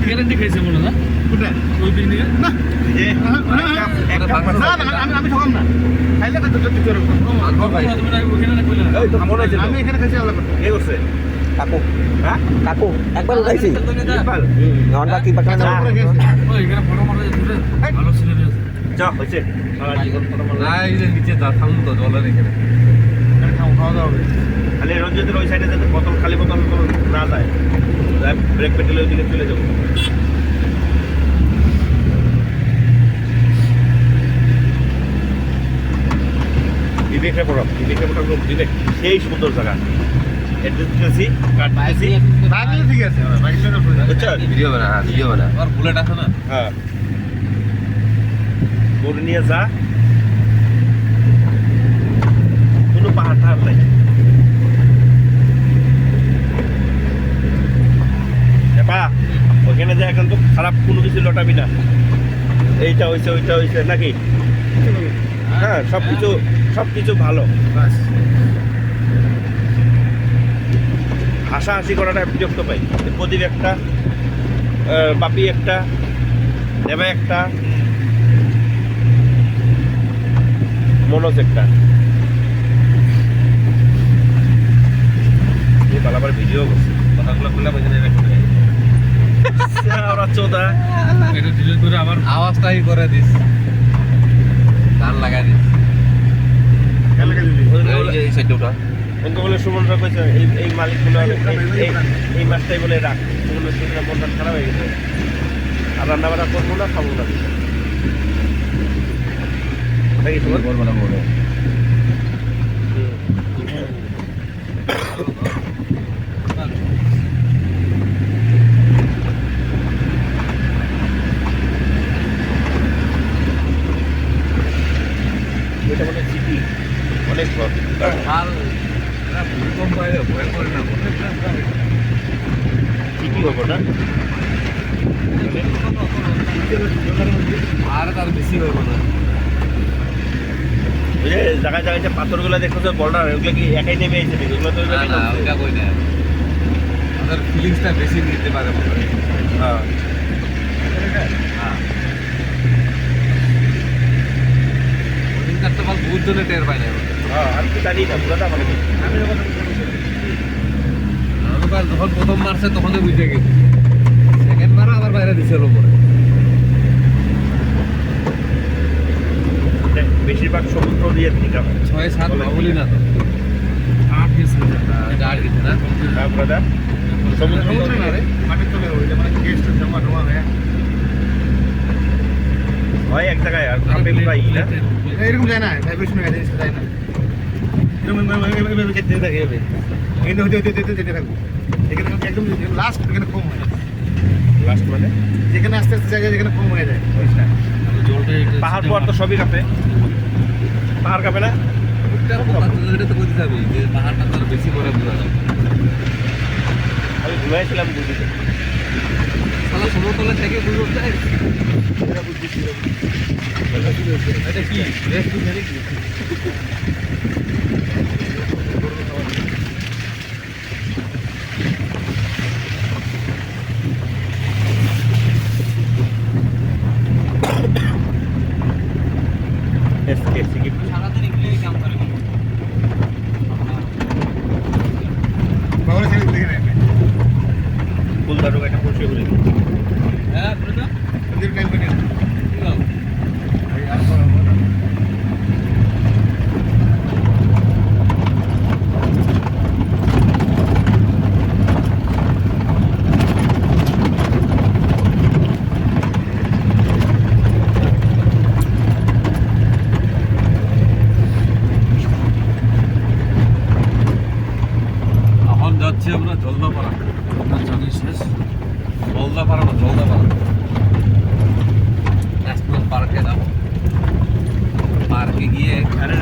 guarantee খাইছে মনে না ওই পিকনিকে আমি ঠকাম না খাইলে আমি এখানে খাইছি কে করছে কাকু হ্যাঁ কাকু একবার উঠাইছি ঘন্টা কি পাকা না এখানে ফটো মারা যেতে ভালো ছিল যা হয়েছে না এই যে নিচে যা থামুন তো জলের এখানে খাওয়া দাওয়া হবে খালি রঞ্জিতের ওই সাইডে যাতে বোতল খালি বোতল না যায় ব্রেক পেটেলে ওই দিকে চলে যাবো বিবেকে পড়ো বিবেক সেই সুন্দর জায়গা এড্রেসি কাটতেছি বাইরে ঠিক আছে বাইরে ভিডিও বানা আর বুলেট আছে না হ্যাঁ বোর্ড নিয়ে যা কোনো পাহাড় টাহাড় নাই এপা ওখানে যা এখন তো খারাপ কোনো কিছু লটাবি না এইটা হয়েছে ওইটা হয়েছে নাকি হ্যাঁ সবকিছু ভালো হাসাহাসি করাটা বিরক্ত পাই প্রদীপ একটা বাপি একটা দেবা একটা মনোজ একটা আবার ভিডিও করছে কথাগুলো খুলে বোঝানো ওরা চোদা এটা ডিলিট করে আবার আওয়াজটাই করে দিস গান লাগাই দিস এই সাইডটা ওকে বলে সুমনরা কইছে এই মালিকগুলো এই মাছটাই বলে রাখ সুমনের সুমনের মনটা খারাপ হয়ে গেছে আর রান্না বান্না করবো না খাবো না নাকি সুমন করবো না বলে এটা মানে চিঠি অনেক হাল ভূমিকম্প পাইলে ভয় করে না চিঠি হবো না আর তার বেশি হইব না ওই যে জায়গায় জায়গায় যে পাথরগুলো দেখছো বর্ডার ওগুলো কি একাই নেমে এসেছে নাকি ওগুলো তো না ওটা কই না ওদের ফিলিংসটা বেশি নিতে পারে হ্যাঁ হ্যাঁ ওদিনকার তো মাল বহুত জনে টের পায় না হ্যাঁ আমি তো জানি না পুরোটা মানে আমি যখন আমাকে যখন প্রথম মারছে তখনই বুঝে গেছি সেকেন্ড বার আবার বাইরে দিছিল পরে বেশিরভাগ সমুদ্র দিয়ে ঠিক আছে 6-7 বাবুলি না তো 8 গেছে এটা 8 গেছে না হ্যাঁ ব্রাদার সমুদ্র না রে মাটি চলে ওইটা মানে গেস্ট জমা জমা হয় এক জায়গায় আর আপনি ভাই না এরকম যায় না ভাইব্রেশন হয়ে যায় যায় না এরকম এভাবে কেটে থাকে এভাবে এখানে যেতে থাকবো এখানে একদম লাস্ট এখানে কম হয় লাস্ট মানে যেখানে আস্তে আস্তে জায়গায় যেখানে কম হয়ে যায় পাহাড় পর তো সবই কাঁপে পাহাড় কাঁপে না এটা তো বুঝতে যাবি যে পাহাড়টা তো বেশি করে বোঝা যায় আমি ঘুমাইছিলাম বুঝতে সালা সমতলে থেকে বুঝতে যায় এটা কি রেস্ট ধরে কি সারাদিন এগুলোই কাম করে বাবা ছেড়ে দেখে নেয় ফুলদারও একটা পরিষ্কার করে হ্যাঁ বুঝা ওদের টাইম করে যাচ্ছি আমরা জলদাপাড়া জানি শেষ জলদাপাড়া ন্যাশনাল পার্কে যাবো পার্কে গিয়ে